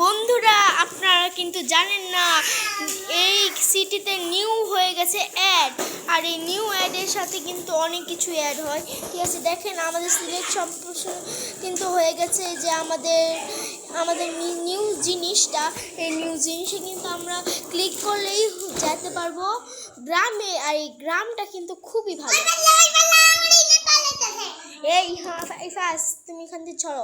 বন্ধুরা আপনারা কিন্তু জানেন না এই সিটিতে নিউ হয়ে গেছে অ্যাড, আর এই নিউ অ্যাডের সাথে কিন্তু অনেক কিছু অ্যাড হয়। ঠিক আছে, দেখেন আমাদের সিলেট সম্প্রসারণ কিন্তু হয়ে গেছে যে আমাদের নিউ জিনিসটা, এই নিউ জিনিসে কিন্তু আমরা ক্লিক করলেই যেতে পারবো গ্রামে, আর এই গ্রামটা কিন্তু খুবই ভালো। এই ফার্স্ট তুমি এখান থেকে ছড়ো।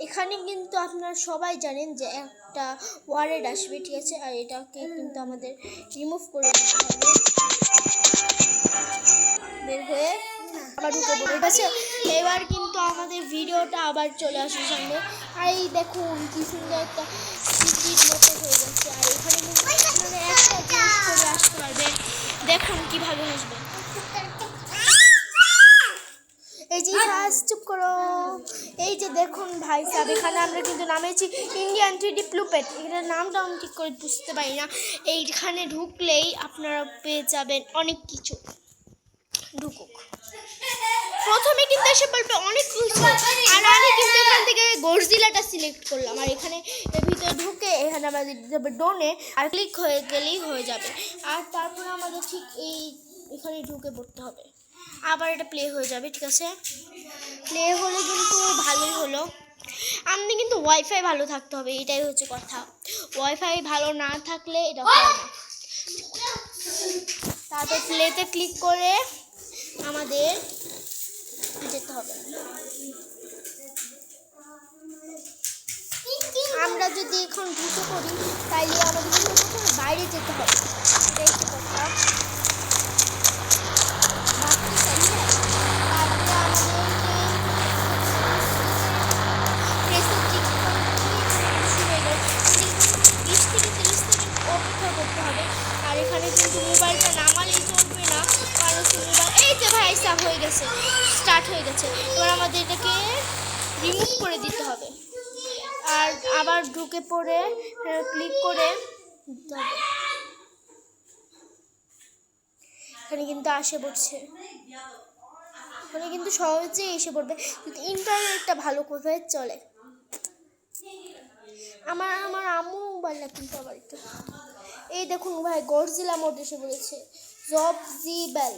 এখানে কিন্তু আপনারা সবাই জানেন যে একটা ওয়ার্ড আসবে, ঠিক আছে, আর এটাকে কিন্তু আমাদের রিমুভ করে দিতে হবে বের হয়ে আবার ঢুকে পড়ে। ঠিক আছে, এবার কিন্তু আমাদের ভিডিওটা আবার চলে আসে সামনে। আর এই দেখুন কি সুন্দর একটা সিটির মতো হয়ে যাচ্ছে, আর এখানে কিন্তু মানে একটা জিনিস করে আসতে পারবে। দেখুন কিভাবে আসবে। এই যে চুপ করো। এই যে দেখুন ভাই সাহেব, এখানে আমরা কিন্তু নামেছি ইন্ডিয়ান 3D প্লুপেট। এখানে নামটা আমি ঠিক করে বুঝতে পারি না। এইখানে ঢুকলেই আপনারা পেয়ে যাবেন অনেক কিছু। ঢুকুক, প্রথমে কিন্তু এসে বলবে অনেক কিছু, আর আমি কিন্তু এখান থেকে গডজিলাটা সিলেক্ট করলাম, আর এখানে এর ভিতরে ঢুকে এখানে আমাদের যাবে ডোনে, আর ক্লিক হয়ে গেলেই হয়ে যাবে। আর তারপরে আমাদের ঠিক এখানে ঢুকে পড়তে হবে, আবার এটা প্লে হয়ে যাবে। ঠিক আছে, প্লে হলে কিন্তু ভালোই হলো। আমাদের কিন্তু ওয়াইফাই ভালো থাকতে হবে, এটাই হচ্ছে কথা। ওয়াইফাই ভালো না থাকলে এটা হয় না। তারপর প্লেতে ক্লিক করে আমাদের যেতে হবে। আমরা যদি এখন ঢুকে পড়ি তাইলে আমাদের কিন্তু প্রথমে বাইরে যেতে হবে, এটাই হচ্ছে কথা। আর এখানে কিন্তু মোবাইলটা নামালেই চলবে না, কারণ মোবাইল এই যে ভাই সাফ হয়ে গেছে, স্টার্ট হয়ে গেছে। এবার আমাদের এটাকে রিমুভ করে দিতে হবে, আর আবার ঢুকে পড়ে ক্লিক করে দিতে হবে। এখানে কিন্তু আসে পড়ছে, এখানে কিন্তু সহজেই এসে পড়বে যদি ইন্টারনেটটা ভালো করে চলে। আমার আম্মু মোবাইলটা কিন্তু আবার একটু। এই দেখুন ভাই গডজিলা মোড এসে বলেছে, জবজিবেল।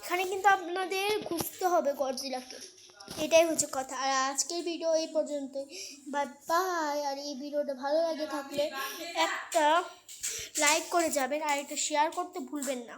এখানে কিন্তু আপনাদের খুঁজতে হবে গডজিলাকে, এটাই হচ্ছে কথা। আর আজকের ভিডিও এই পর্যন্তই, বাই বাই। আর এই ভিডিওটা ভালো লাগে থাকলে একটা লাইক করে যাবেন, আর এটা শেয়ার করতে ভুলবেন না।